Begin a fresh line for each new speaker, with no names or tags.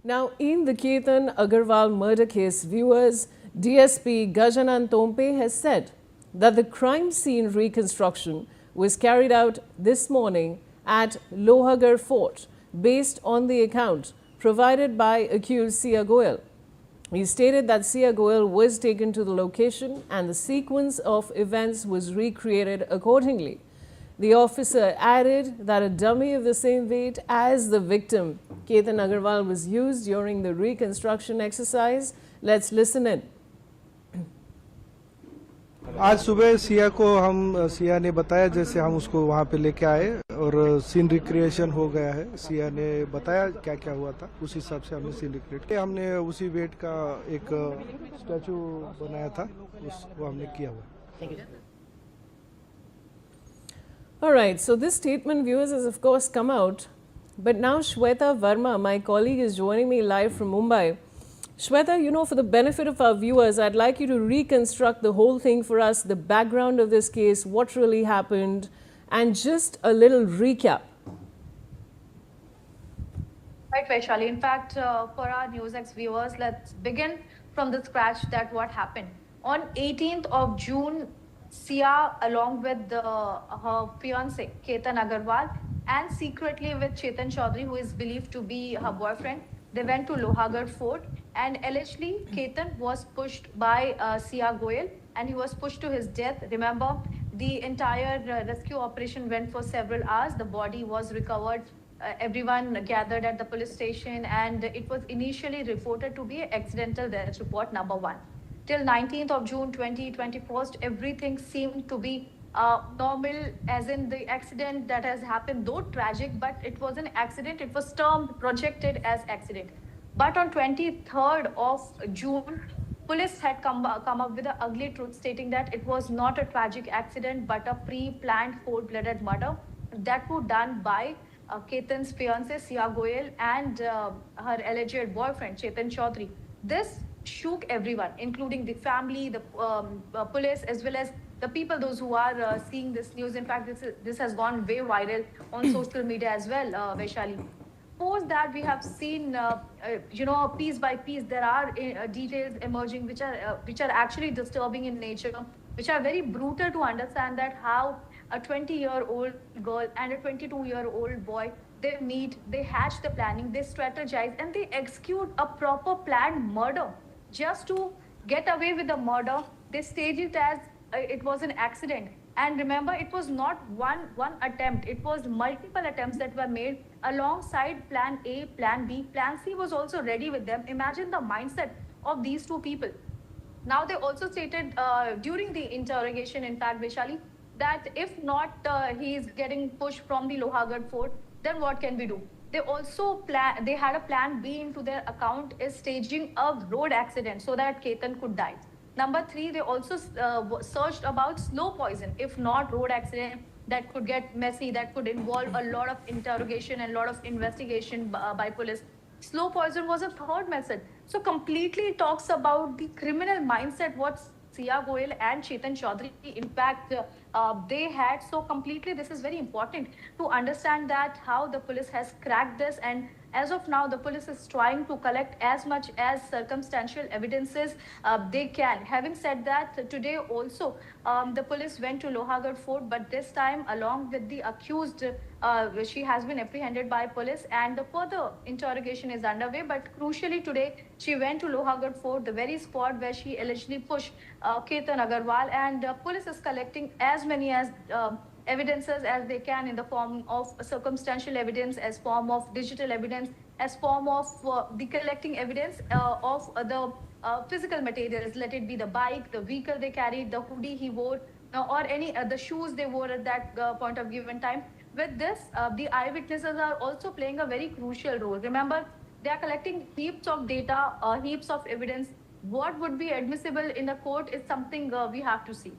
Now, in the Ketan Agarwal murder case, viewers, DSP Gajanan Tompe has said that the crime scene reconstruction was carried out this morning at Lohagarh Fort based on the account provided by accused Sia Goel. He stated that Sia Goel was taken to the location and the sequence of events was recreated accordingly. The officer added that a dummy of the same weight as the victim, Ketan Agarwal, was used during the reconstruction exercise. Let's listen in.
आज सुबह सिया ने बताया जैसे हम उसको वहाँ पे लेके आए और सीन रिक्रिएशन हो गया है। सिया ने बताया क्या क्या हुआ था, उस हिसाब से हमने सीन रिक्रिएट किया। हमने उसी वेट का एक स्टैचू बनाया था, उसको हमने किया हुआ।
All right, so this statement, viewers, has of course come out. But now Shweta Verma, my colleague, is joining me live from Mumbai. Shweta, you know, for the benefit of our viewers, I'd like you to reconstruct the whole thing for us, the background of this case, what really happened, and just a little recap.
Right, Vaishali. In fact, for our NewsX viewers, let's begin from the scratch that what happened. On 18th of June, Sia, along with her fiancé, Ketan Agarwal, and secretly with Chetan Chaudhary, who is believed to be her boyfriend, they went to Lohagarh Fort, and allegedly Ketan was pushed by Sia Goel, and he was pushed to his death. Remember, the entire rescue operation went for several hours. The body was recovered. Everyone gathered at the police station, and it was initially reported to be an accidental death report number 1. Till 19th of June 2024, everything seemed to be normal, as in the accident that has happened, though tragic, but it was an accident. It was termed, projected as accident. But on 23rd of June, police had come up with an ugly truth, stating that it was not a tragic accident, but a pre-planned cold-blooded murder that was done by Ketan's fiancée, Sia Goel, and her alleged boyfriend, Chetan Chaudhary. This shook everyone, including the family, the police, as well as the people, those who are seeing this news. In fact, this has gone way viral on social media as well, Vaishali. Post that, we have seen, piece by piece, there are details emerging which are actually disturbing in nature, which are very brutal to understand that how a 20-year-old girl and a 22-year-old boy, they meet, they hatch the planning, they strategize, and they execute a proper planned murder. Just to get away with the murder, they stage it as it was an accident. And remember, it was not one attempt, it was multiple attempts that were made alongside plan A, plan B. Plan C was also ready with them. Imagine the mindset of these two people. Now, they also stated during the interrogation, in fact, Vaishali, that if not he is getting pushed from the Lohagarh Fort, then what can we do? They also they had a plan B into their account, is staging a road accident so that Ketan could die. Number 3, they also searched about slow poison. If not road accident, that could get messy, that could involve a lot of interrogation and a lot of investigation by police. Slow poison was a third method. So completely talks about the criminal mindset, what Sia Goel and Chetan Chaudhary, in fact, they had. So completely, this is very important to understand that how the police has cracked this. And as of now, the police is trying to collect as much as circumstantial evidences they can. Having said that, today also, the police went to Lohagarh Fort, but this time along with the accused, she has been apprehended by police, and the further interrogation is underway. But crucially today, she went to Lohagarh Fort, the very spot where she allegedly pushed Ketan Agarwal, and police is collecting as many as evidences as they can in the form of circumstantial evidence, as form of digital evidence, as form of the collecting evidence of the physical materials, let it be the bike, the vehicle they carried, the hoodie he wore, or any the shoes they wore at that point of given time. With this, the eyewitnesses are also playing a very crucial role. Remember, they are collecting heaps of data, heaps of evidence. What would be admissible in a court is something we have to see.